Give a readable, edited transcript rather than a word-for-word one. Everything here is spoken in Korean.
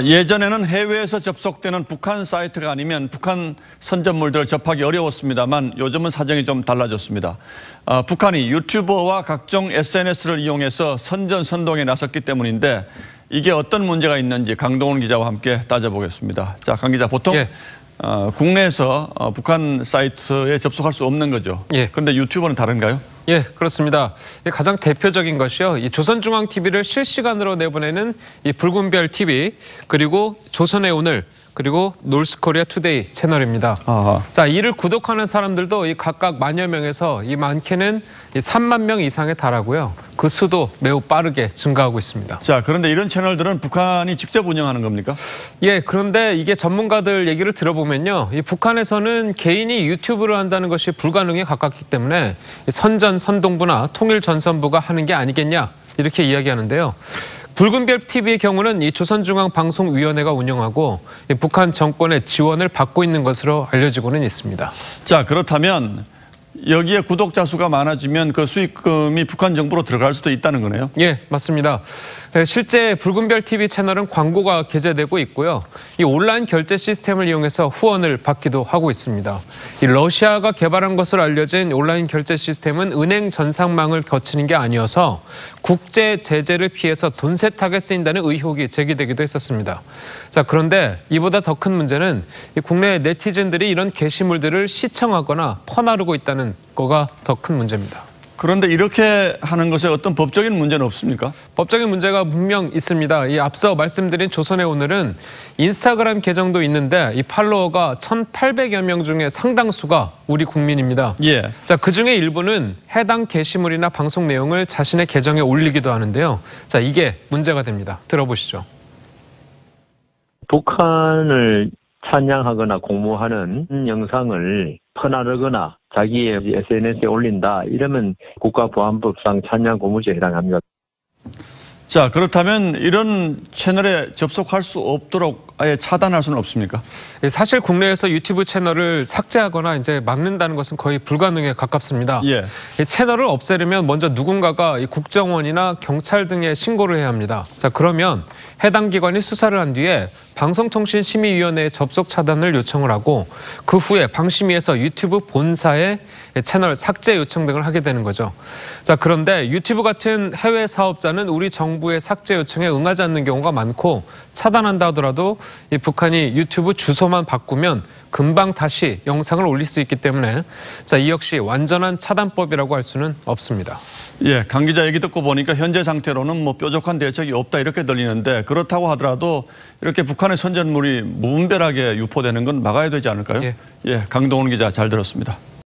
예전에는 해외에서 접속되는 북한 사이트가 아니면 북한 선전물들을 접하기 어려웠습니다만 요즘은 사정이 좀 달라졌습니다. 북한이 유튜버와 각종 SNS를 이용해서 선전선동에 나섰기 때문인데 이게 어떤 문제가 있는지 강동원 기자와 함께 따져보겠습니다. 자, 강 기자, 보통 국내에서 북한 사이트에 접속할 수 없는 거죠. 그런데 유튜버는 다른가요? 예, 그렇습니다. 가장 대표적인 것이요. 이 조선중앙TV를 실시간으로 내보내는 이 붉은별 TV, 그리고 조선의 오늘, 그리고 놀스코리아 투데이 채널입니다. 자, 이를 구독하는 사람들도 이 각각 만여 명에서 이 많게는 3만 명 이상에 달하고요. 그 수도 매우 빠르게 증가하고 있습니다. 자, 그런데 이런 채널들은 북한이 직접 운영하는 겁니까? 예, 그런데 이게 전문가들 얘기를 들어보면요. 이 북한에서는 개인이 유튜브를 한다는 것이 불가능에 가깝기 때문에 선전선동부나 통일전선부가 하는 게 아니겠냐 이렇게 이야기하는데요. 붉은별 TV의 경우는 이 조선중앙방송위원회가 운영하고 북한 정권의 지원을 받고 있는 것으로 알려지고는 있습니다. 자, 그렇다면 여기에 구독자 수가 많아지면 그 수익금이 북한 정부로 들어갈 수도 있다는 거네요? 예, 맞습니다. 실제 붉은별 TV 채널은 광고가 게재되고 있고요. 이 온라인 결제 시스템을 이용해서 후원을 받기도 하고 있습니다. 이 러시아가 개발한 것으로 알려진 온라인 결제 시스템은 은행 전산망을 거치는 게 아니어서 국제 제재를 피해서 돈 세탁에 쓰인다는 의혹이 제기되기도 했었습니다. 자, 그런데 이보다 더 큰 문제는 이 국내 네티즌들이 이런 게시물들을 시청하거나 퍼나르고 있다는 거가 더 큰 문제입니다. 그런데 이렇게 하는 것에 어떤 법적인 문제는 없습니까? 법적인 문제가 분명 있습니다. 이 앞서 말씀드린 조선의 오늘은 인스타그램 계정도 있는데 이 팔로워가 1,800여 명 중에 상당수가 우리 국민입니다. 자, 그중에 일부는 해당 게시물이나 방송 내용을 자신의 계정에 올리기도 하는데요. 자, 이게 문제가 됩니다. 들어보시죠. 북한을 찬양하거나 공모하는 영상을 퍼나르거나 자기의 SNS에 올린다 이러면 국가보안법상 찬양 고무죄에 해당합니다. 자, 그렇다면 이런 채널에 접속할 수 없도록 아예 차단할 수는 없습니까? 사실 국내에서 유튜브 채널을 삭제하거나 이제 막는다는 것은 거의 불가능에 가깝습니다. 이 채널을 없애려면 먼저 누군가가 이 국정원이나 경찰 등에 신고를 해야 합니다. 자, 그러면 해당 기관이 수사를 한 뒤에 방송통신심의위원회에 접속 차단을 요청을 하고 그 후에 방심위에서 유튜브 본사에 채널 삭제 요청 등을 하게 되는 거죠. 자, 그런데 유튜브 같은 해외 사업자는 우리 정부의 삭제 요청에 응하지 않는 경우가 많고 차단한다 하더라도 이 북한이 유튜브 주소만 바꾸면 금방 다시 영상을 올릴 수 있기 때문에 자, 이 역시 완전한 차단법이라고 할 수는 없습니다. 예, 강 기자 얘기 듣고 보니까 현재 상태로는 뭐 뾰족한 대책이 없다 이렇게 들리는데 그렇다고 하더라도 이렇게 북한의 선전물이 무분별하게 유포되는 건 막아야 되지 않을까요? 예, 강동원 기자 잘 들었습니다.